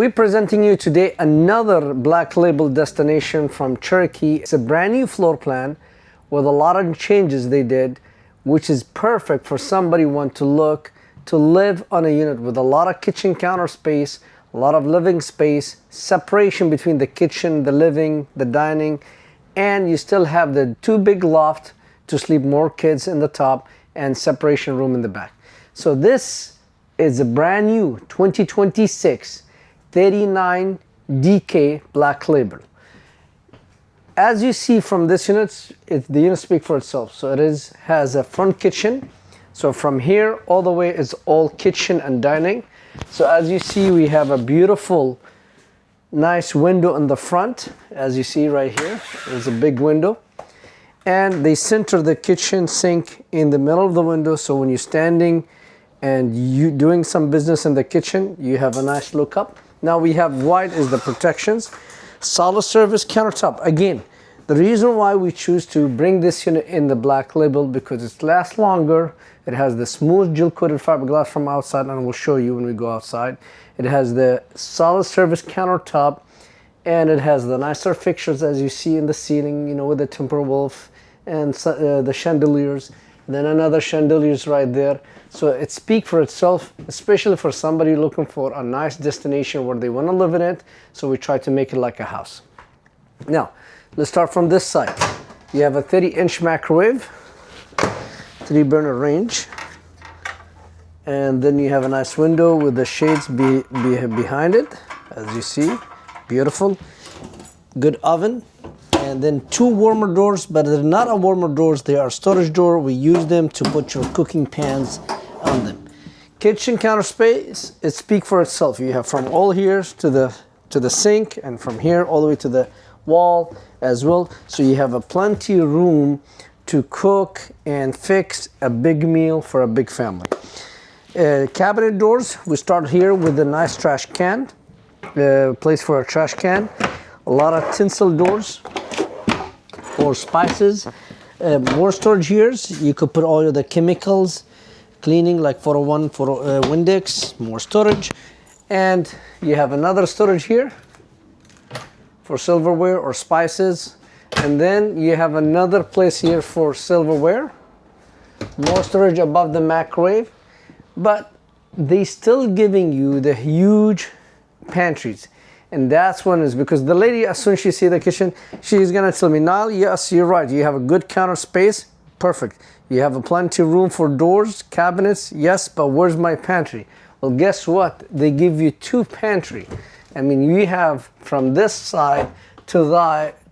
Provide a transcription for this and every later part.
We're presenting you today another Black Label destination from Cherokee. It's a brand new floor plan with a lot of changes they did, which is perfect for somebody who want to live on a unit with a lot of kitchen counter space, a lot of living space, separation between the kitchen, the living, the dining, and you still have the two big loft to sleep more kids in the top and separation room in the back. So this is a brand new 2026 39 DK Black Label. As you see from this unit, the unit speaks for itself. So it has a front kitchen. So from here all the way is all kitchen and dining. So as you see, we have a beautiful, nice window in the front. As you see right here, there's a big window. And they center the kitchen sink in the middle of the window. So when you're standing and you doing some business in the kitchen, you have a nice look up. Now we have white is the protections. Solid surface countertop. Again, the reason why we choose to bring this unit in the Black Label because it lasts longer. It has the smooth gel coated fiberglass from outside, and we'll show you when we go outside. It has the solid surface countertop, and it has the nicer fixtures as you see in the ceiling, you know, with the Timberwolf and the chandeliers. And then another chandeliers right there. So it speaks for itself, especially for somebody looking for a nice destination where they want to live in it. So we try to make it like a house. Now, let's start from this side. You have a 30-inch microwave, 3-burner range, and then you have a nice window with the shades behind it, as you see. Beautiful. Good oven. And then two warmer doors, but they're not a warmer doors, they are storage door. We use them to put your cooking pans on them. Kitchen counter space, it speaks for itself. You have from all here to the sink, and from here all the way to the wall as well. So you have a plenty of room to cook and fix a big meal for a big family. Cabinet doors, we start here with a nice trash can, place for a trash can. A lot of tinsel doors or spices. More storage here. You could put all of the chemicals, cleaning like 401 for Windex, more storage. And you have another storage here for silverware or spices. And then you have another place here for silverware. More storage above the microwave. But they still giving you the huge pantries. And that's one is because the lady, as soon as she see the kitchen, she's gonna tell me, Niall, yes, you're right. You have a good counter space, perfect. You have a plenty of room for doors, cabinets, yes, but where's my pantry? Well, guess what? They give you two pantry. I mean, you have from this side to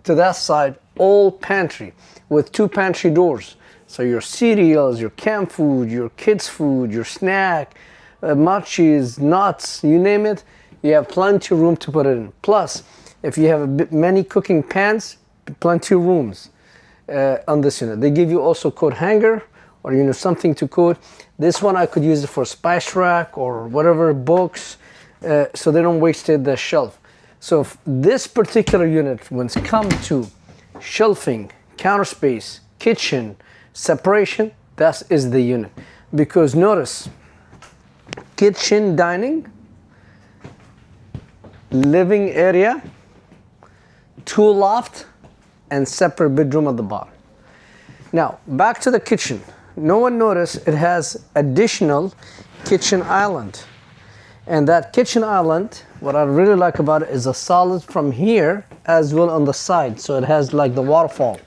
that side, all pantry with two pantry doors. So your cereals, your canned food, your kids' food, your snack, munchies, nuts, you name it. You have plenty of room to put it in. Plus, if you have many cooking pans, plenty of rooms on this unit. They give you also coat hanger or something to coat. This one I could use it for spice rack or whatever, books, so they don't waste the shelf. So this particular unit, when it comes to shelving, counter space, kitchen, separation, that is the unit. Because notice, kitchen, dining, living area, two loft, and separate bedroom at the bottom. Now, back to the kitchen. No one noticed it has additional kitchen island. And that kitchen island, what I really like about it is a solid from here as well on the side. So it has like the waterfall.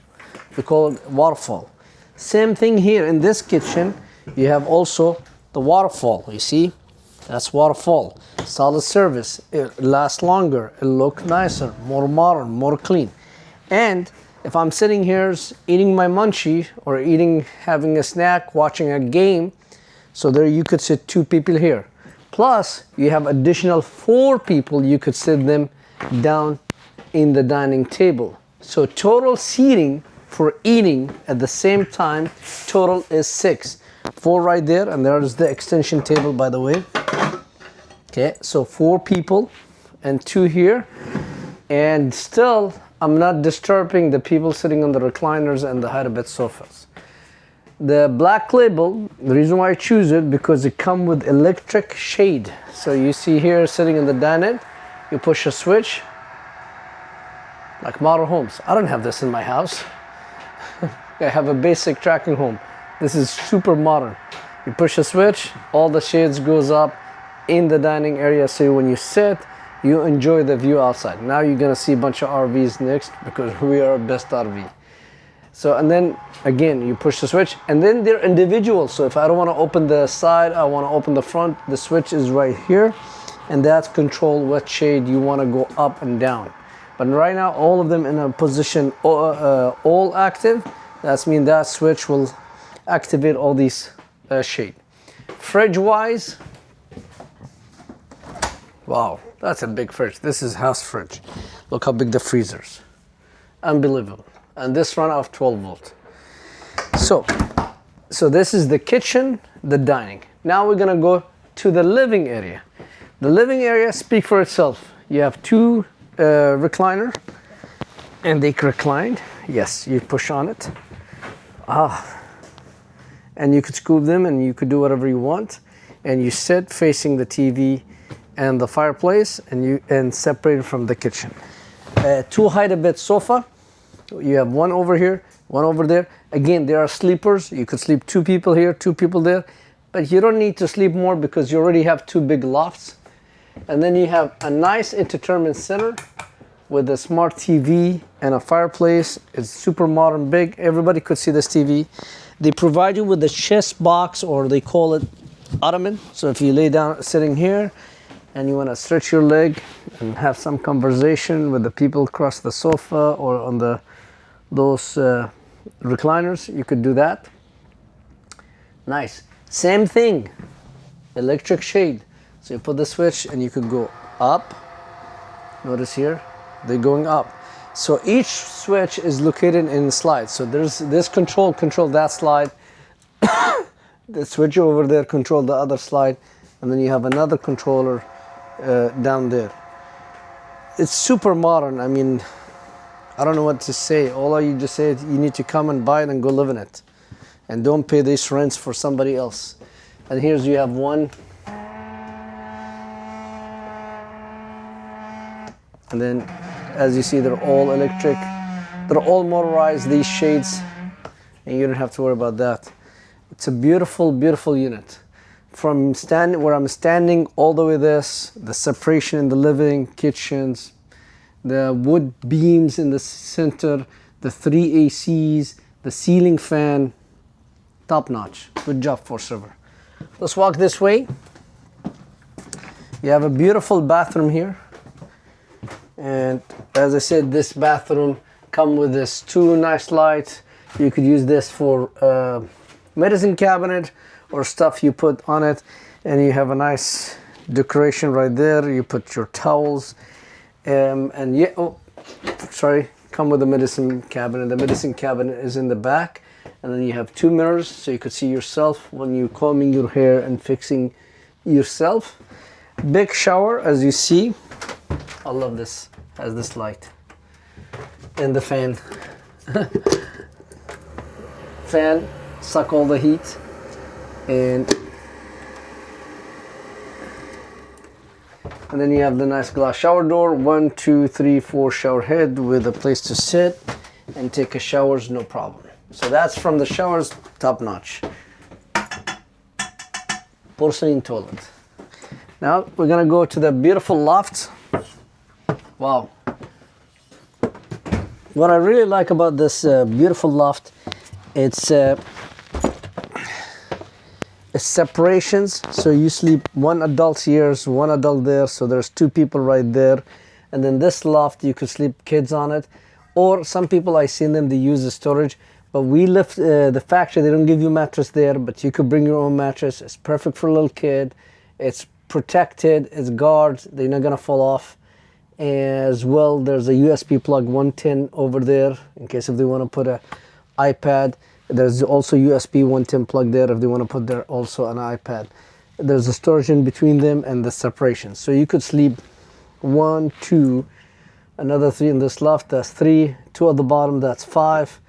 We call it waterfall. Same thing here in this kitchen. You have also the waterfall, you see? That's waterfall. Solid service. It lasts longer. It looks nicer, more modern, more clean. And if I'm sitting here eating my munchie or having a snack, watching a game, so there you could sit two people here. Plus, you have additional 4 people you could sit them down in the dining table. So total seating for eating at the same time, total is 6. 4 right there, and there is the extension table, by the way. Okay, so 4 people and 2 here. And still, I'm not disturbing the people sitting on the recliners and the high-bed sofas. The Black Label, the reason why I choose it, because it comes with electric shade. So you see here sitting in the dining, You push a switch, like model homes. I don't have this in my house. I have a basic tracking home. This is super modern. You push a switch, all the shades goes up in the dining area, so when you sit, you enjoy the view outside. Now you're gonna see a bunch of RVs next because we are best RV. So, and then again, you push the switch, and then they're individual. So if I don't wanna open the side, I wanna open the front, the switch is right here, and that's control what shade you wanna go up and down. But right now, all of them in a position all active. That's mean that switch will activate all these shade. Fridge wise, wow, that's a big fridge. This is house fridge. Look how big the freezers. Unbelievable. And this run off 12 volt. So this is the kitchen, the dining. Now we're gonna go to the living area. The living area speaks for itself. You have two recliner, and they reclined. Yes, you push on it. And you could scoop them, and you could do whatever you want. And you sit facing the TV and the fireplace, and separated from the kitchen. Two hide-a-bed sofa. You have one over here, one over there. Again, there are sleepers. You could sleep 2 people here, 2 people there. But you don't need to sleep more because you already have 2 big lofts. And then you have a nice entertainment center with a smart TV and a fireplace. It's super modern, big. Everybody could see this TV. They provide you with a chest box, or they call it ottoman. So if you lay down sitting here and you want to stretch your leg and have some conversation with the people across the sofa or on those recliners, you could do that. Nice. Same thing, electric shade. So you put the switch and you could go up. Notice here, they're going up. So each switch is located in the slide. So there's this control that slide. The switch over there control the other slide, and then you have another controller down there. It's super modern. I mean, I don't know what to say. All you just say is you need to come and buy it and go live in it, and don't pay these rents for somebody else. And here's you have one. And then, as you see, they're all electric. They're all motorized, these shades, and you don't have to worry about that. It's a beautiful, beautiful unit. From where I'm standing all the way this, the separation in the living, kitchens, the wood beams in the center, the 3 ACs, the ceiling fan, top notch. Good job, Forest River. Let's walk this way. You have a beautiful bathroom here. And as I said, this bathroom come with this 2 nice lights. You could use this for medicine cabinet or stuff you put on it, and you have a nice decoration right there. You put your towels, and yeah, oh, sorry, come with the medicine cabinet. The medicine cabinet is in the back, and then you have 2 mirrors, so you could see yourself when you're combing your hair and fixing yourself. Big shower, as you see. I love this, has this light and the fan. Fan, suck all the heat, and then you have the nice glass shower door. 1, 2, 3, 4 shower head with a place to sit and take a showers, no problem. So that's from the showers, top notch. Porcelain toilet. Now we're gonna go to the beautiful loft. Wow. What I really like about this beautiful loft, it's separations. So you sleep 1 adult here, 1 adult there, so there's 2 people right there. And then this loft, you could sleep kids on it. Or some people, I seen them, they use the storage. But we left the factory, they don't give you a mattress there, but you could bring your own mattress. It's perfect for a little kid. It's protected, it's guards, they're not gonna fall off. As well, there's a USB plug 110 over there in case if they want to put an iPad. There's also USB 110 plug there if they want to put there also an iPad. There's a storage in between them and the separation. So you could sleep 1, 2, another 3 in this loft. That's 3, 2 at the bottom. That's 5,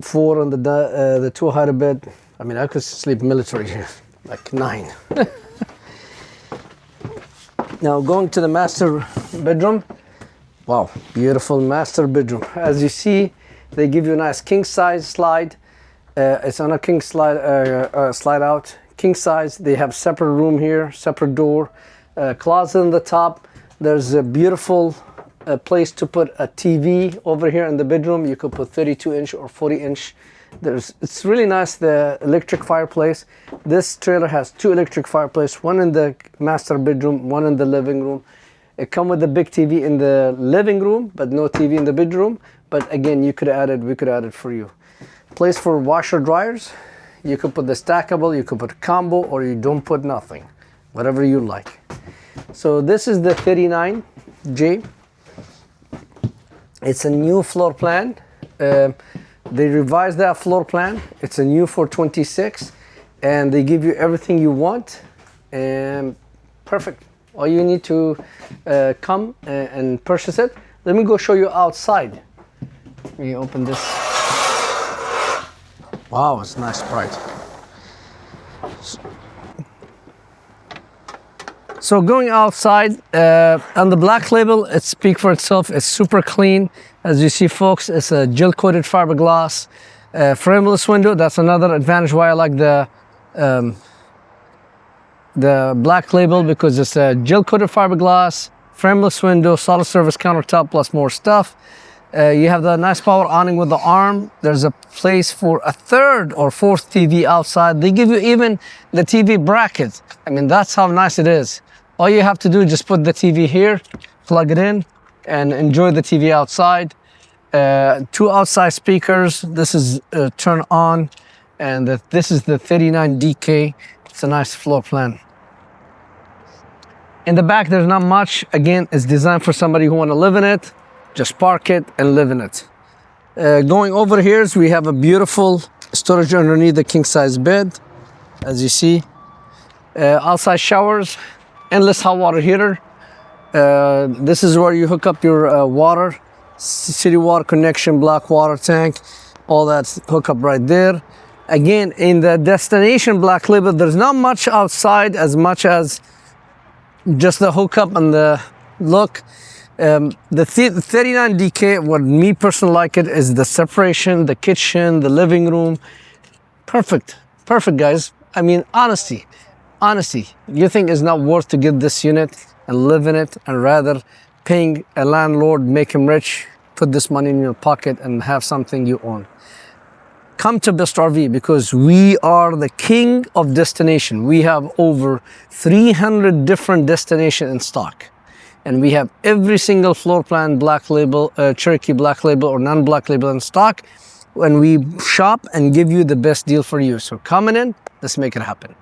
4 on the 2 hide-a-bed. I mean, I could sleep military here, like 9. Now going to the master bedroom. Wow, beautiful master bedroom. As you see, they give you a nice king size slide. It's on a king slide, slide out. King size. They have separate room here, separate door, closet on the top. There's a beautiful place to put a TV over here in the bedroom. You could put 32-inch or 40-inch. It's really nice, the electric fireplace. This trailer has 2 electric fireplace, one in the master bedroom, one in the living room. It comes with a big TV in the living room, but no TV in the bedroom. But again, we could add it for you. Place for washer dryers. You could put the stackable, you could put combo, or you don't put nothing. Whatever you like. So this is the 39J. It's a new floor plan. They revised that floor plan. It's a new for 26, and they give you everything you want. And perfect. All you need to come and purchase it. Let me go show you outside. Let me open this. Wow, it's nice, bright. So going outside, on the black label, it speaks for itself. It's super clean. As you see, folks, it's a gel-coated fiberglass. Frameless window, that's another advantage why I like the black label, because it's a gel-coated fiberglass, frameless window, solid surface countertop, plus more stuff. You have the nice power awning with the arm. There's a place for a 3rd or 4th TV outside. They give you even the TV bracket. I mean, that's how nice it is. All you have to do is just put the TV here, plug it in, and enjoy the TV outside. 2 outside speakers. This is turn on, and this is the 39DK. It's a nice floor plan. In the back, there's not much. Again, it's designed for somebody who want to live in it. Just park it and live in it. Going over here, we have a beautiful storage underneath the king size bed, as you see. Outside showers, endless hot water heater. This is where you hook up your water, city water connection, black water tank, all that's hook up right there. Again, in the destination black label, there's not much outside as much as just the hookup and the look. The 39DK, what me personally like it is the separation, the kitchen, the living room. Perfect, guys. I mean, honestly, you think it's not worth to get this unit and live in it, and rather paying a landlord, make him rich, put this money in your pocket and have something you own. Come to Best RV, because we are the king of destination. We have over 300 different destinations in stock. And we have every single floor plan, black label, Cherokee black label or non-black label in stock. When we shop and give you the best deal for you. So coming in, let's make it happen.